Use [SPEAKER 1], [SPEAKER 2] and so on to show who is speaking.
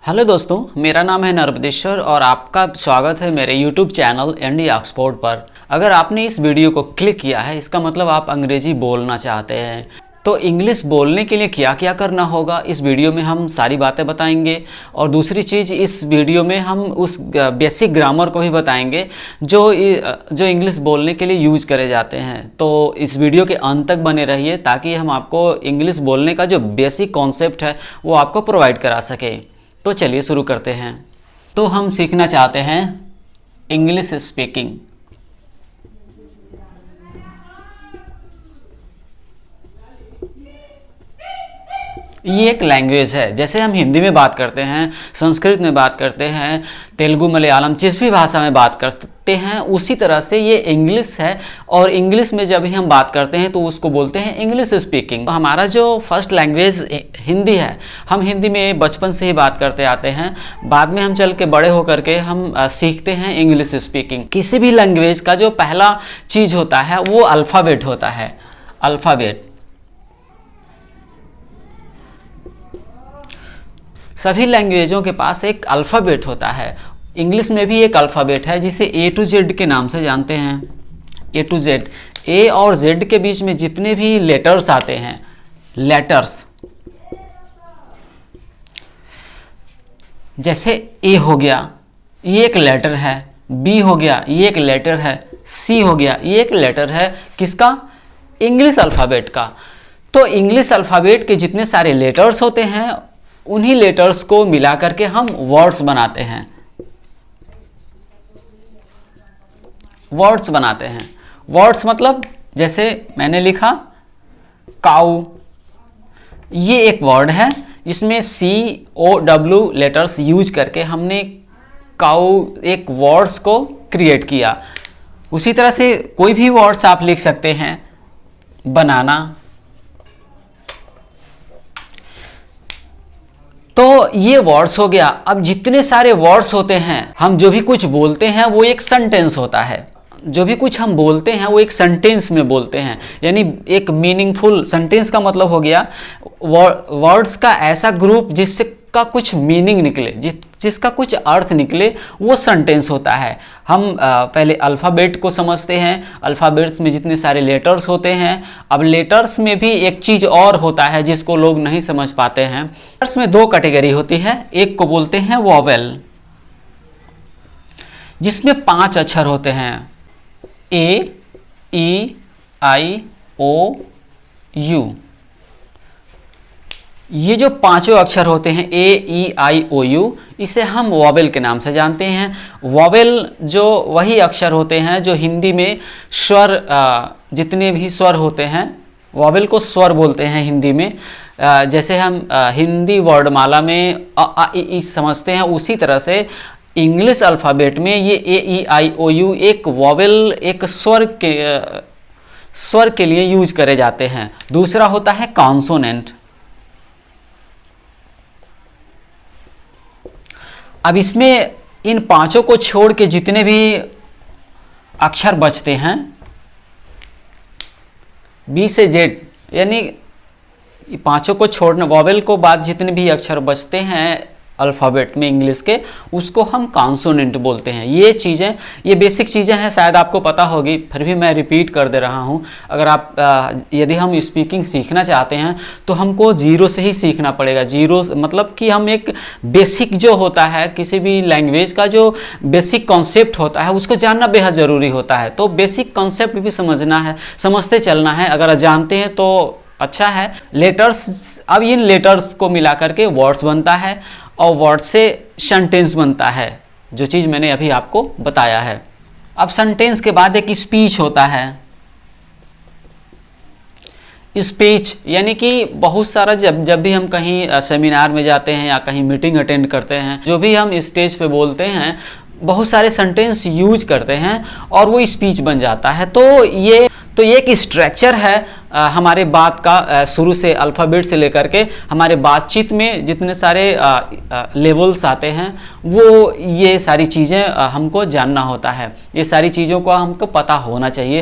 [SPEAKER 1] Hello दोस्तों, मेरा नाम है नर्मदेश्वर और आपका स्वागत है मेरे YouTube चैनल इंडिया ऑक्सफोर्ड पर। अगर आपने इस वीडियो को क्लिक किया है, इसका मतलब आप अंग्रेजी बोलना चाहते हैं। तो इंग्लिश बोलने के लिए क्या क्या करना होगा, इस वीडियो में हम सारी बातें बताएंगे। और दूसरी चीज़, इस वीडियो में हम उस बेसिक ग्रामर को भी बताएंगे जो इंग्लिश बोलने के लिए यूज करे जाते हैं। तो इस वीडियो के अंत तक बने रहिए ताकि हम आपको इंग्लिश बोलने का जो बेसिक कॉन्सेप्ट है वो आपको प्रोवाइड करा सके। तो चलिए शुरू करते हैं। तो हम सीखना चाहते हैं इंग्लिश स्पीकिंग। ये एक लैंग्वेज है। जैसे हम हिंदी में बात करते हैं, संस्कृत में बात करते हैं, तेलुगु, मलयालम, जिस भी भाषा में बात करते हैं, उसी तरह से ये इंग्लिश है। और इंग्लिश में जब भी हम बात करते हैं तो उसको बोलते हैं इंग्लिश स्पीकिंग। तो हमारा जो फर्स्ट लैंग्वेज हिंदी है, हम हिंदी में बचपन से ही बात करते आते हैं। बाद में हम चल के बड़े होकर के हम सीखते हैं इंग्लिश स्पीकिंग। किसी भी लैंग्वेज का जो पहला चीज़ होता है वो अल्फ़ाबेट होता है। अल्फ़ाबेट सभी लैंग्वेजों के पास एक अल्फ़ाबेट होता है। इंग्लिश में भी एक अल्फ़ाबेट है जिसे A to Z के नाम से जानते हैं। A to Z, A और Z के बीच में जितने भी लेटर्स आते हैं, लेटर्स, जैसे A हो गया, ये एक लेटर है। B हो गया, ये एक लेटर है। C हो गया, ये एक लेटर है। किसका? इंग्लिश अल्फ़ाबेट का। तो इंग्लिश अल्फ़ाबेट के जितने सारे लेटर्स होते हैं, उन्हीं लेटर्स को मिला करके हम वर्ड्स बनाते हैं। वर्ड्स बनाते हैं। वर्ड्स मतलब जैसे मैंने लिखा काऊ, ये एक वर्ड है। इसमें COW लेटर्स यूज करके हमने काऊ एक वर्ड्स को क्रिएट किया। उसी तरह से कोई भी वर्ड्स आप लिख सकते हैं। बनाना। तो ये वर्ड्स हो गया। अब जितने सारे वर्ड्स होते हैं, हम जो भी कुछ बोलते हैं वो एक सेंटेंस होता है। जो भी कुछ हम बोलते हैं वो एक सेंटेंस में बोलते हैं, यानी एक मीनिंगफुल सेंटेंस का मतलब हो गया वर्ड्स का ऐसा ग्रुप जिसका कुछ मीनिंग निकले, जिसका कुछ अर्थ निकले, वो सेंटेंस होता है। हम पहले अल्फ़ाबेट को समझते हैं। अल्फ़ाबेट्स में जितने सारे लेटर्स होते हैं। अब लेटर्स में भी एक चीज़ और होता है जिसको लोग नहीं समझ पाते हैं। लेटर्स में दो कैटेगरी होती है। एक को बोलते हैं वॉवेल, जिसमें 5 अक्षर होते हैं। A, E, I, O, U। ये जो पांचों अक्षर होते हैं A, E, I, O, U, इसे हम वॉवेल के नाम से जानते हैं। वॉवेल जो वही अक्षर होते हैं जो हिंदी में स्वर, जितने भी स्वर होते हैं, वॉवेल को स्वर बोलते हैं हिंदी में। जैसे हम हिंदी वर्णमाला में अ, आ, इ, ई समझते हैं, उसी तरह से इंग्लिश अल्फ़ाबेट में ये A, E, I, O, U एक वॉवेल, एक स्वर के लिए यूज करे जाते हैं। दूसरा होता है कॉन्सोनेंट। अब इसमें इन पांचों को छोड़ के जितने भी अक्षर बचते हैं, B से Z, यानी पांचों को छोड़ना, वॉवेल को बाद जितने भी अक्षर बचते हैं अल्फ़ाबेट में इंग्लिश के, उसको हम कॉन्सोनेंट बोलते हैं। ये चीज़ें, ये बेसिक चीज़ें हैं, शायद आपको पता होगी, फिर भी मैं रिपीट कर दे रहा हूँ। अगर आप यदि हम स्पीकिंग सीखना चाहते हैं तो हमको जीरो से ही सीखना पड़ेगा। जीरो मतलब कि हम एक बेसिक जो होता है, किसी भी लैंग्वेज का जो बेसिक कॉन्सेप्ट होता है, उसको जानना बेहद ज़रूरी होता है। तो बेसिक कॉन्सेप्ट भी समझना है, समझते चलना है। अगर जानते हैं तो अच्छा है। लेटर्स, अब इन लेटर्स को मिला करके वर्ड्स बनता है और वर्ड से सेंटेंस बनता है, जो चीज़ मैंने अभी आपको बताया है। अब सेंटेंस के बाद एक स्पीच होता है। स्पीच यानी कि बहुत सारा, जब भी हम कहीं सेमिनार में जाते हैं या कहीं मीटिंग अटेंड करते हैं, जो भी हम स्टेज पे बोलते हैं, बहुत सारे सेंटेंस यूज करते हैं और वो स्पीच बन जाता है। तो ये एक स्ट्रक्चर है हमारे बात का, शुरू से अल्फ़ाबेट से लेकर के हमारे बातचीत में जितने सारे लेवल्स आते हैं, वो ये सारी चीज़ें हमको जानना होता है। ये सारी चीज़ों को हमको पता होना चाहिए।